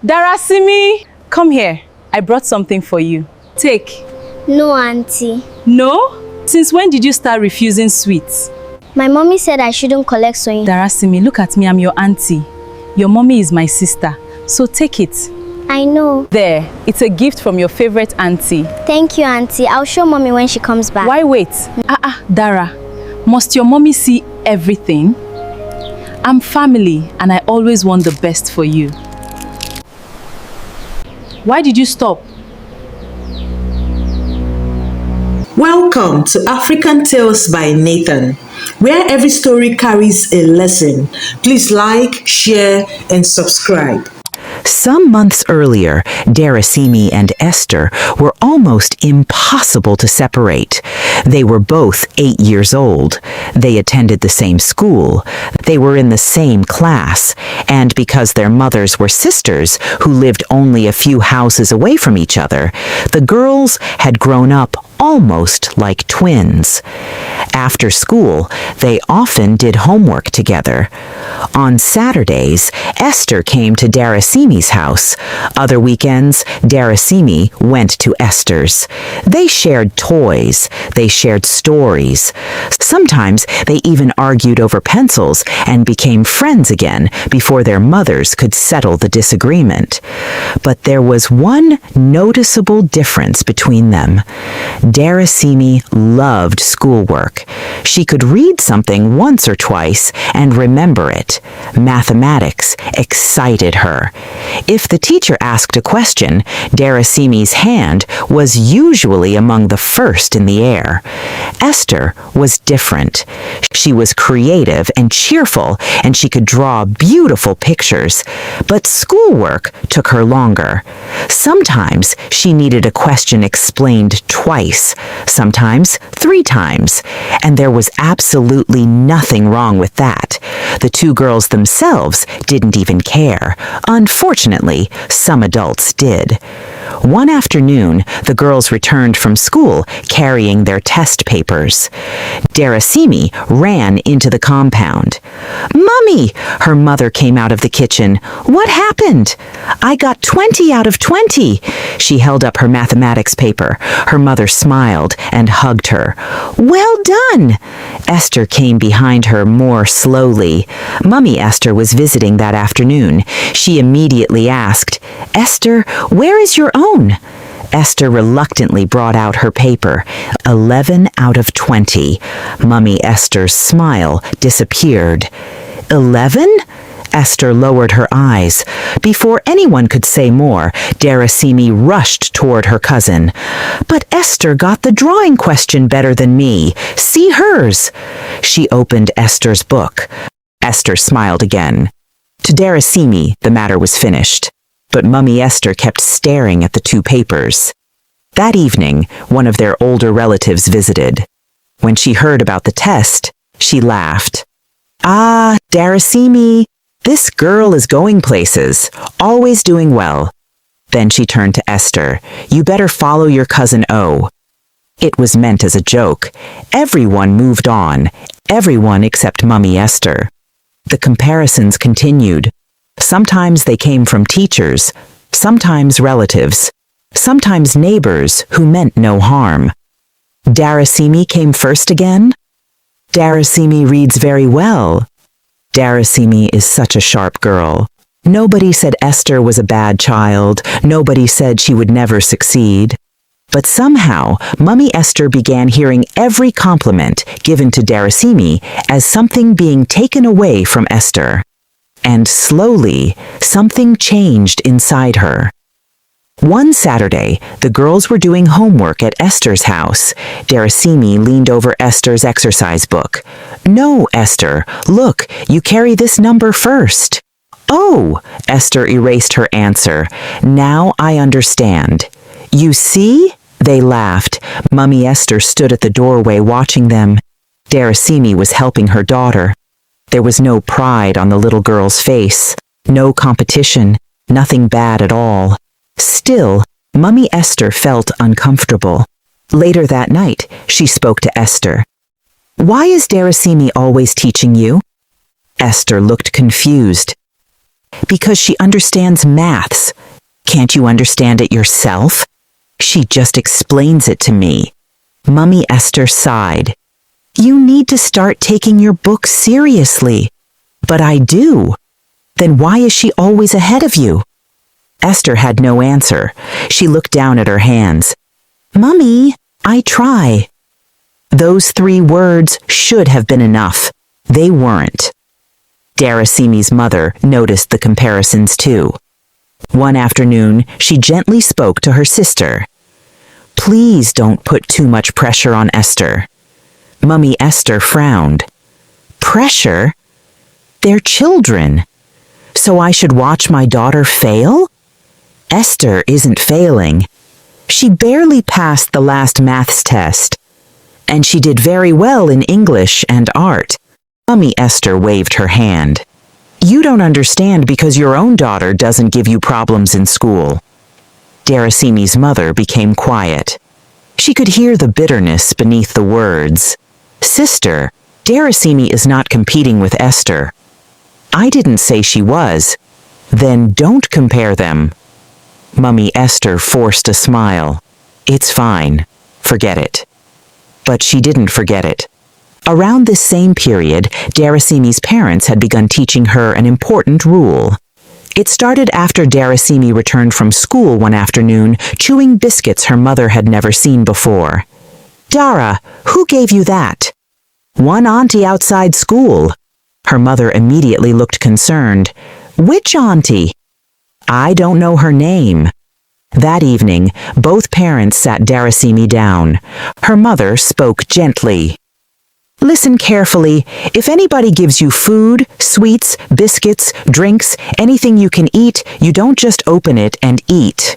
Darasimi, come here. I brought something for you. Take. No, Auntie. No? Since when did you start refusing sweets? My mommy said I shouldn't collect sewing. Darasimi, look at me. I'm your auntie. Your mommy is my sister. So take it. I know. There. It's a gift from your favorite auntie. Thank you, Auntie. I'll show mommy when she comes back. Why wait? Dara. Must your mommy see everything? I'm family and I always want the best for you. Why did you stop? Welcome to African Tales by Nathan, where every story carries a lesson. Please like, share, and subscribe. Some months earlier, Darasimi and Esther were almost impossible to separate. They were both 8 years old. They attended the same school. They were in the same class. And because their mothers were sisters who lived only a few houses away from each other, the girls had grown up almost like twins. After school, they often did homework together. On Saturdays, Esther came to Darasimi's house. Other weekends, Darasimi went to Esther's. They shared toys. They shared stories. Sometimes they even argued over pencils and became friends again before their mothers could settle the disagreement. But there was one noticeable difference between them. Darasimi loved schoolwork. She could read something once or twice and remember it. Mathematics excited her. If the teacher asked a question, Darasimi's hand was usually among the first in the air. Esther was different. She was creative and cheerful, and she could draw beautiful pictures. But schoolwork took her longer. Sometimes she needed a question explained twice, sometimes 3 times, and there was absolutely nothing wrong with that. The two girls themselves didn't even care. Unfortunately, some adults did. One afternoon, the girls returned from school carrying their test papers. Darasimi ran into the compound. "Mummy!" Her mother came out of the kitchen. "What happened?" "I got 20 out of 20. She held up her mathematics paper. Her mother smiled and hugged her. "Well done!" Esther came behind her more slowly. Mummy Esther was visiting that afternoon. She immediately asked, "Esther, where is your own?" Esther reluctantly brought out her paper. 11 out of 20. Mummy Esther's smile disappeared. 11? Esther lowered her eyes. Before anyone could say more, Darasimi rushed toward her cousin. "But Esther got the drawing question better than me. See hers." She opened Esther's book. Esther smiled again. To Darasimi, the matter was finished. But Mummy Esther kept staring at the 2 papers. That evening, one of their older relatives visited. When she heard about the test, she laughed. "Ah, Darasimi, this girl is going places, always doing well." Then she turned to Esther. "You better follow your cousin O." It was meant as a joke. Everyone moved on, everyone except Mummy Esther. The comparisons continued. Sometimes they came from teachers, sometimes relatives, sometimes neighbors who meant no harm. Darasimi came first again? Darasimi reads very well. Darasimi is such a sharp girl. Nobody said Esther was a bad child. Nobody said she would never succeed. But somehow, Mummy Esther began hearing every compliment given to Darasimi as something being taken away from Esther. And slowly, something changed inside her. One Saturday, the girls were doing homework at Esther's house. Darasimi leaned over Esther's exercise book. "No, Esther, look, you carry this number first." "Oh," Esther erased her answer. "Now I understand." "You see?" They laughed. Mummy Esther stood at the doorway watching them. Darasimi was helping her daughter. There was no pride on the little girl's face, no competition, nothing bad at all. Still, Mummy Esther felt uncomfortable. Later that night, she spoke to Esther. "Why is Darasimi always teaching you?" Esther looked confused. Because she understands maths. Can't you understand it yourself? She just explains it to me. Mummy Esther sighed. You need to start taking your book seriously. But I do. Then why is she always ahead of you? Esther had no answer. She looked down at her hands. Mummy, I try. Those 3 words should have been enough. They weren't. Darasimi's mother noticed the comparisons too. One afternoon, she gently spoke to her sister. Please don't put too much pressure on Esther. Mummy Esther frowned. Pressure? They're children. So I should watch my daughter fail? Esther isn't failing. She barely passed the last maths test. And she did very well in English and art. Mummy Esther waved her hand. You don't understand because your own daughter doesn't give you problems in school. Darasimi's mother became quiet. She could hear the bitterness beneath the words. Sister, Darasimi is not competing with Esther. I didn't say she was. Then don't compare them. Mummy Esther forced a smile. It's fine. Forget it. But she didn't forget it. Around this same period, Darasimi's parents had begun teaching her an important rule. It started after Darasimi returned from school one afternoon, chewing biscuits her mother had never seen before. Dara, who gave you that? One auntie outside school. Her mother immediately looked concerned. Which auntie? I don't know her name. That evening, both parents sat Darasimi down. Her mother spoke gently. Listen carefully. If anybody gives you food, sweets, biscuits, drinks, anything you can eat, you don't just open it and eat.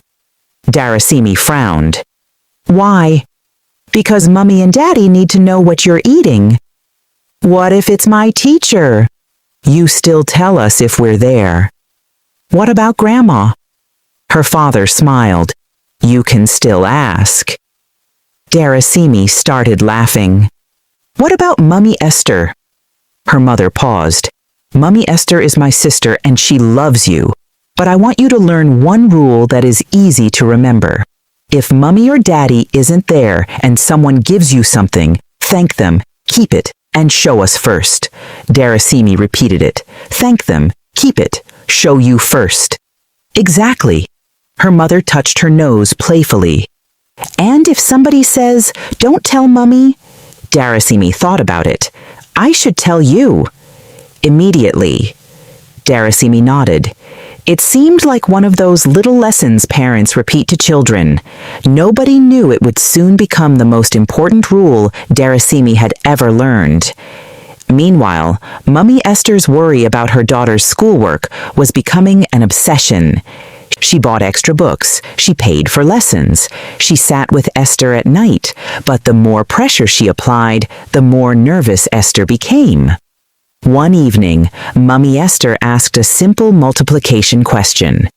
Darasimi frowned. Why? Because Mummy and Daddy need to know what you're eating. What if it's my teacher? You still tell us if we're there. What about Grandma? Her father smiled. You can still ask. Darasimi started laughing. What about Mummy Esther? Her mother paused. Mummy Esther is my sister and she loves you. But I want you to learn one rule that is easy to remember. If Mummy or Daddy isn't there and someone gives you something, thank them, keep it, and show us first. Darasimi repeated it. Thank them, keep it, show you first. Exactly. Her mother touched her nose playfully. And if somebody says, don't tell Mummy, Darasimi thought about it. I should tell you. Immediately. Darasimi nodded. It seemed like one of those little lessons parents repeat to children. Nobody knew it would soon become the most important rule Darasimi had ever learned. Meanwhile, Mummy Esther's worry about her daughter's schoolwork was becoming an obsession. She bought extra books. She paid for lessons. She sat with Esther at night, but the more pressure she applied, the more nervous Esther became. One evening, Mummy Esther asked a simple multiplication question.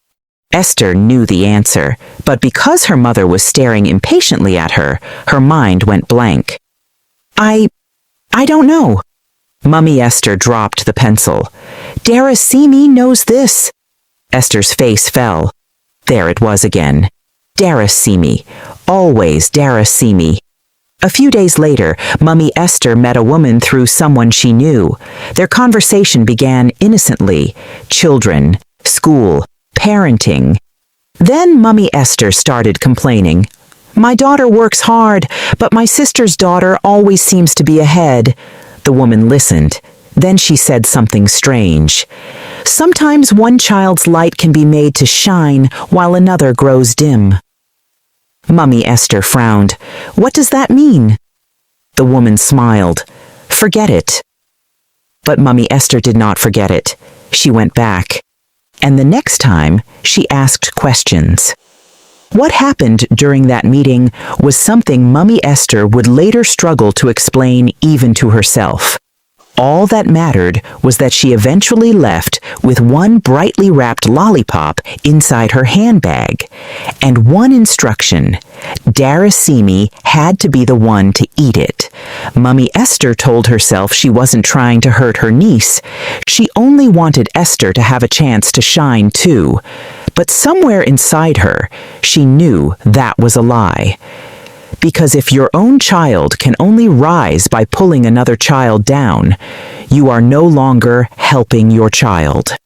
Esther knew the answer, but because her mother was staring impatiently at her, her mind went blank. I don't know. Mummy Esther dropped the pencil. Darasimi knows this. Esther's face fell. There it was again. Darasimi. Always Darasimi. A few days later, Mummy Esther met a woman through someone she knew. Their conversation began innocently. Children, school, parenting. Then Mummy Esther started complaining. My daughter works hard, but my sister's daughter always seems to be ahead. The woman listened. Then she said something strange. Sometimes one child's light can be made to shine while another grows dim. Mummy Esther frowned. What does that mean? The woman smiled. Forget it. But Mummy Esther did not forget it. She went back. And the next time, she asked questions. What happened during that meeting was something Mummy Esther would later struggle to explain even to herself. All that mattered was that she eventually left with one brightly wrapped lollipop inside her handbag, and one instruction: Darasimi had to be the one to eat it. Mummy Esther told herself she wasn't trying to hurt her niece. She only wanted Esther to have a chance to shine too. But somewhere inside her, she knew that was a lie. Because if your own child can only rise by pulling another child down, you are no longer helping your child.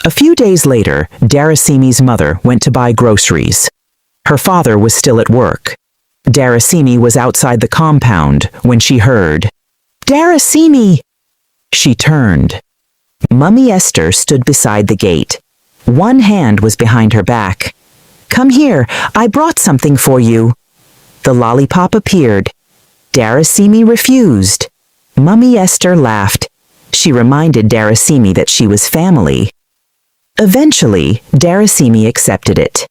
A few days later, Darasimi's mother went to buy groceries. Her father was still at work. Darasimi was outside the compound when she heard, "Darasimi!" She turned. Mummy Esther stood beside the gate. One hand was behind her back. "Come here, I brought something for you." The lollipop appeared. Darasimi refused. Mummy Esther laughed. She reminded Darasimi that she was family. Eventually, Darasimi accepted it.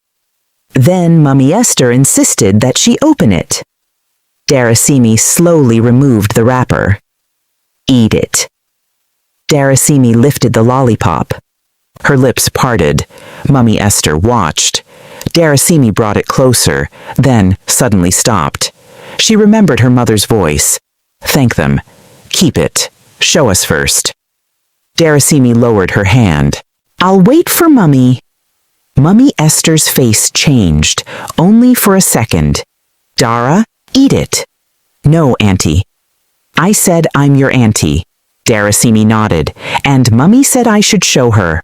Then Mummy Esther insisted that she open it. Darasimi slowly removed the wrapper. "Eat it." Darasimi lifted the lollipop. Her lips parted. Mummy Esther watched. Darasimi brought it closer, then suddenly stopped. She remembered her mother's voice. "Thank them. Keep it. Show us first." Darasimi lowered her hand. "I'll wait for Mummy." Mummy Esther's face changed, only for a second. "Dara, eat it." "No, Auntie." "I said I'm your auntie." Darasimi nodded, and Mummy said I should show her.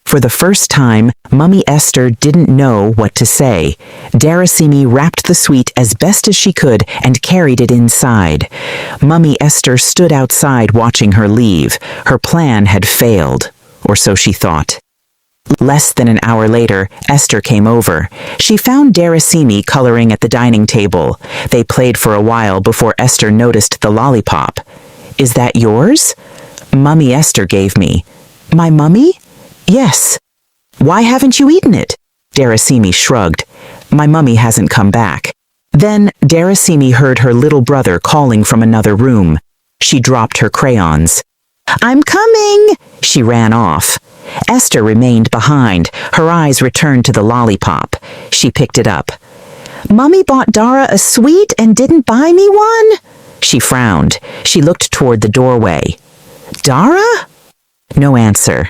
For the first time, Mummy Esther didn't know what to say. Darasimi wrapped the sweet as best as she could and carried it inside. Mummy Esther stood outside watching her leave. Her plan had failed, or so she thought. Less than an hour later, Esther came over. She found Darasimi coloring at the dining table. They played for a while before Esther noticed the lollipop. "Is that yours?" "Mummy Esther gave me." "My mummy?" "Yes." "Why haven't you eaten it?" Darasimi shrugged. "My mummy hasn't come back." Then Darasimi heard her little brother calling from another room. She dropped her crayons. "I'm coming!" She ran off. Esther remained behind. Her eyes returned to the lollipop. She picked it up. "Mummy bought Dara a sweet and didn't buy me one?" She frowned. She looked toward the doorway. "Dara?" No answer.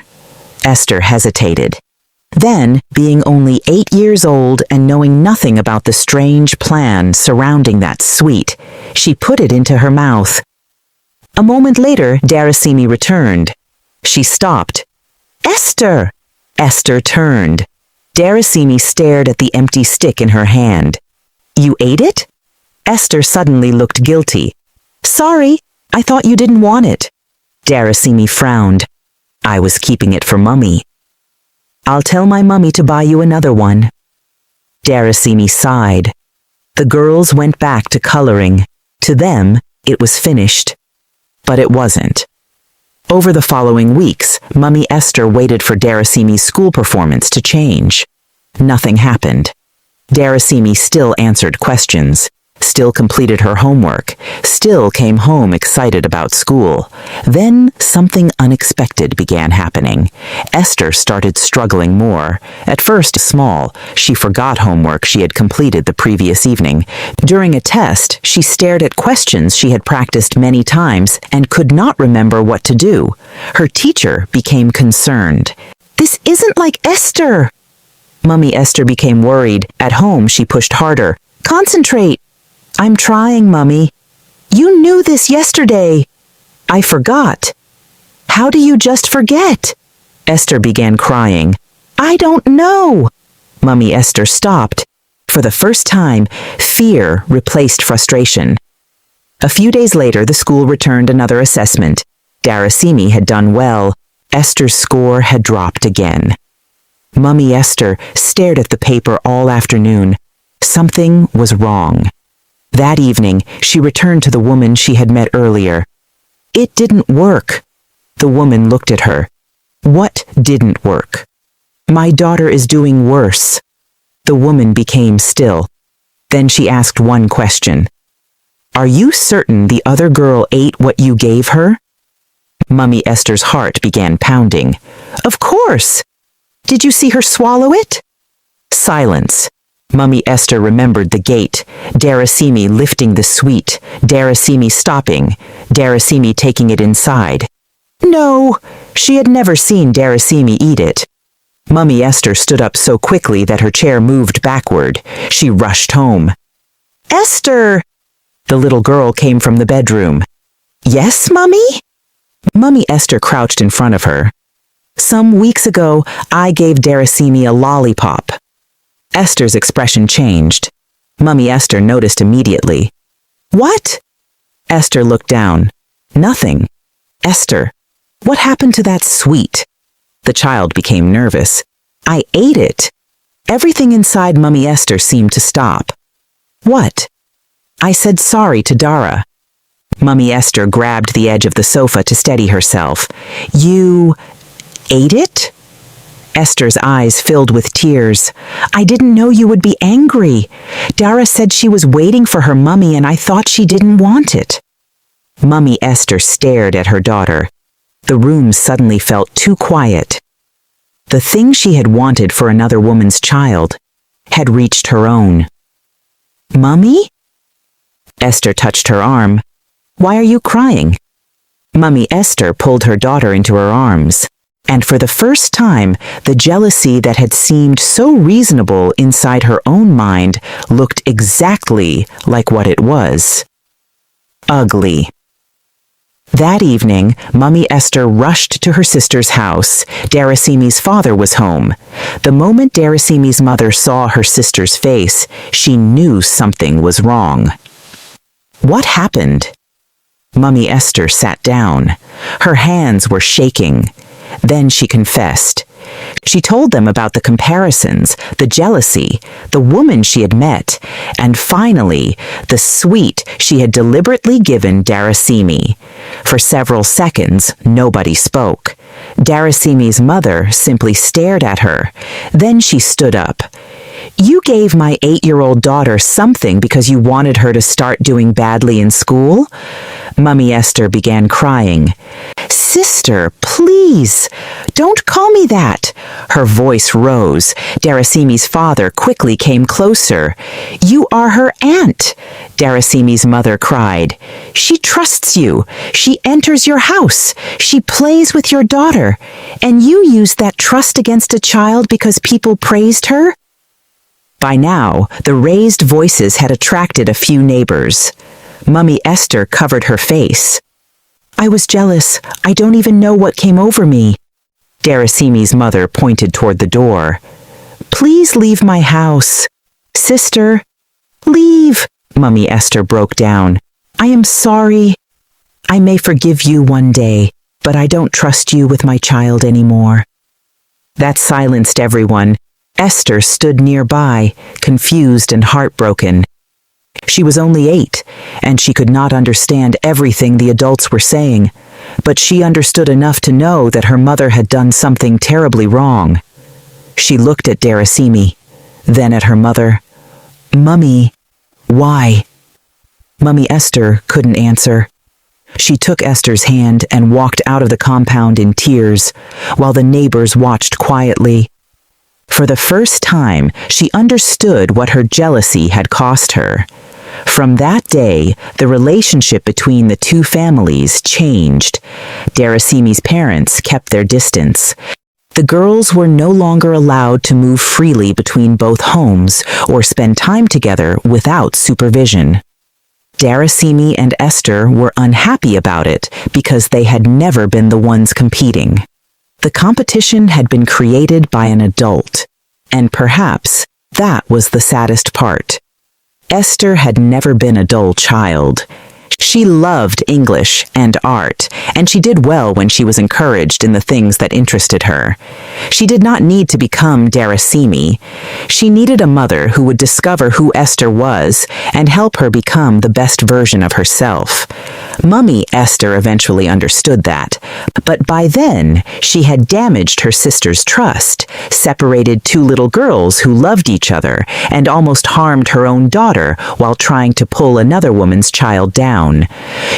Esther hesitated. Then, being only 8 years old and knowing nothing about the strange plan surrounding that sweet, she put it into her mouth. A moment later, Darasimi returned. She stopped. "Esther!" Esther turned. Darasimi stared at the empty stick in her hand. "You ate it?" Esther suddenly looked guilty. "Sorry, I thought you didn't want it." Darasimi frowned. "I was keeping it for Mummy." "I'll tell my mummy to buy you another one." Darasimi sighed. The girls went back to coloring. To them, it was finished. But it wasn't. Over the following weeks, Mummy Esther waited for Darasimi's school performance to change. Nothing happened. Darasimi still answered questions, still completed her homework, still came home excited about school. Then something unexpected began happening. Esther started struggling more. At first small, she forgot homework she had completed the previous evening. During a test, she stared at questions she had practiced many times and could not remember what to do. Her teacher became concerned. "This isn't like Esther!" Mummy Esther became worried. At home, she pushed harder. "Concentrate!" "I'm trying, Mummy." "You knew this yesterday." "I forgot." "How do you just forget?" Esther began crying. "I don't know." Mummy Esther stopped. For the first time, fear replaced frustration. A few days later, the school returned another assessment. Darasimi had done well. Esther's score had dropped again. Mummy Esther stared at the paper all afternoon. Something was wrong. That evening, she returned to the woman she had met earlier. It didn't work. The woman looked at her. What didn't work? "My daughter is doing worse." The woman became still. Then she asked one question. "Are you certain the other girl ate what you gave her?" Mummy Esther's heart began pounding. Of course! Did you see her swallow it? Silence. Mummy Esther remembered the gate, Darasimi lifting the sweet, Darasimi stopping, Darasimi taking it inside. No, she had never seen Darasimi eat it. Mummy Esther stood up so quickly that her chair moved backward. She rushed home. Esther! The little girl came from the bedroom. Yes, Mummy? Mummy Esther crouched in front of her. Some weeks ago, I gave Darasimi a lollipop. Esther's expression changed. Mummy Esther noticed immediately. What? Esther looked down. Nothing. Esther, what happened to that sweet? The child became nervous. I ate it. Everything inside Mummy Esther seemed to stop. What? I said sorry to Dara. Mummy Esther grabbed the edge of the sofa to steady herself. You ate it? Esther's eyes filled with tears. I didn't know you would be angry. Dara said she was waiting for her mummy and I thought she didn't want it. Mummy Esther stared at her daughter. The room suddenly felt too quiet. The thing she had wanted for another woman's child had reached her own. Mummy? Esther touched her arm. Why are you crying? Mummy Esther pulled her daughter into her arms. And for the first time, the jealousy that had seemed so reasonable inside her own mind looked exactly like what it was. Ugly. That evening, Mummy Esther rushed to her sister's house. Darasimi's father was home. The moment Darasimi's mother saw her sister's face, she knew something was wrong. What happened? Mummy Esther sat down. Her hands were shaking. Then she confessed. She told them about the comparisons, the jealousy, the woman she had met, and finally, the sweet she had deliberately given Darasimi. For several seconds, nobody spoke. Darasimi's mother simply stared at her. Then she stood up. You gave my 8-year-old daughter something because you wanted her to start doing badly in school? Mummy Esther began crying. Sister, please, don't call me that. Her voice rose. Darasimi's father quickly came closer. You are her aunt, Darasimi's mother cried. She trusts you. She enters your house. She plays with your daughter. And you used that trust against a child because people praised her? By now, the raised voices had attracted a few neighbors. Mummy Esther covered her face. I was jealous. I don't even know what came over me. Darasimi's mother pointed toward the door. Please leave my house. Sister, leave. Mummy Esther broke down. I am sorry. I may forgive you one day, but I don't trust you with my child anymore. That silenced everyone. Esther stood nearby, confused and heartbroken. She was only 8, and she could not understand everything the adults were saying, but she understood enough to know that her mother had done something terribly wrong. She looked at Darasimi, then at her mother. Mummy, why? Mummy Esther couldn't answer. She took Esther's hand and walked out of the compound in tears, while the neighbors watched quietly. For the first time, she understood what her jealousy had cost her. From that day, the relationship between the two families changed. Darasimi's parents kept their distance. The girls were no longer allowed to move freely between both homes or spend time together without supervision. Darasimi and Esther were unhappy about it because they had never been the ones competing. The competition had been created by an adult, and perhaps that was the saddest part. Esther had never been a dull child. She loved English and art, and she did well when she was encouraged in the things that interested her. She did not need to become Darasimi. She needed a mother who would discover who Esther was and help her become the best version of herself. Mummy Esther eventually understood that, but by then she had damaged her sister's trust, separated two little girls who loved each other, and almost harmed her own daughter while trying to pull another woman's child down. down.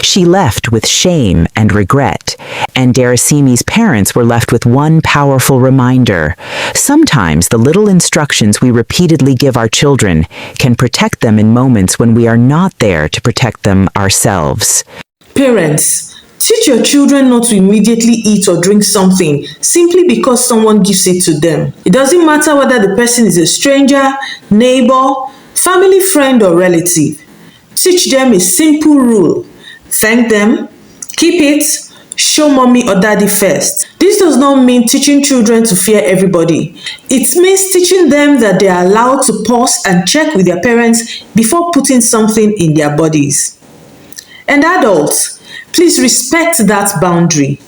She left with shame and regret, and Darasimi's parents were left with one powerful reminder. Sometimes the little instructions we repeatedly give our children can protect them in moments when we are not there to protect them ourselves. Parents, teach your children not to immediately eat or drink something simply because someone gives it to them. It doesn't matter whether the person is a stranger, neighbor, family friend, or relative. Teach them a simple rule. Thank them, keep it, show mommy or daddy first. This does not mean teaching children to fear everybody. It means teaching them that they are allowed to pause and check with their parents before putting something in their bodies. And adults, please respect that boundary.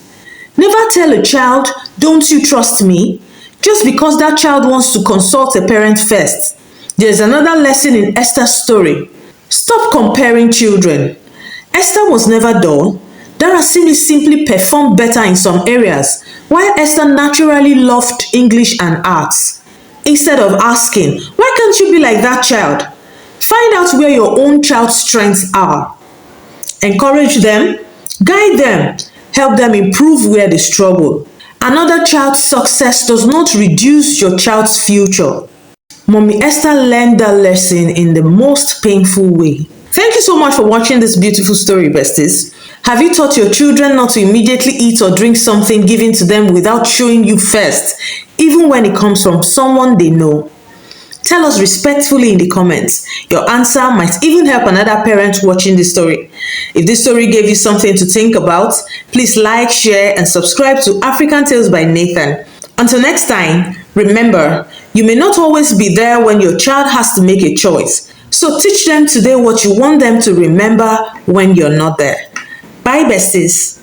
Never tell a child, "Don't you trust me?" just because that child wants to consult a parent first. There's another lesson in Esther's story. Stop comparing children. Esther was never dull. Darasimi simply performed better in some areas, while Esther naturally loved English and arts. Instead of asking, "Why can't you be like that child?" find out where your own child's strengths are. Encourage them, guide them, help them improve where they struggle. Another child's success does not reduce your child's future. Mommy Esther learned that lesson in the most painful way. Thank you so much for watching this beautiful story, besties. Have you taught your children not to immediately eat or drink something given to them without showing you first, even when it comes from someone they know? Tell us respectfully in the comments. Your answer might even help another parent watching this story. If this story gave you something to think about, please like, share, and subscribe to African Tales by Nathan. Until next time, remember, you may not always be there when your child has to make a choice. So teach them today what you want them to remember when you're not there. Bye, besties.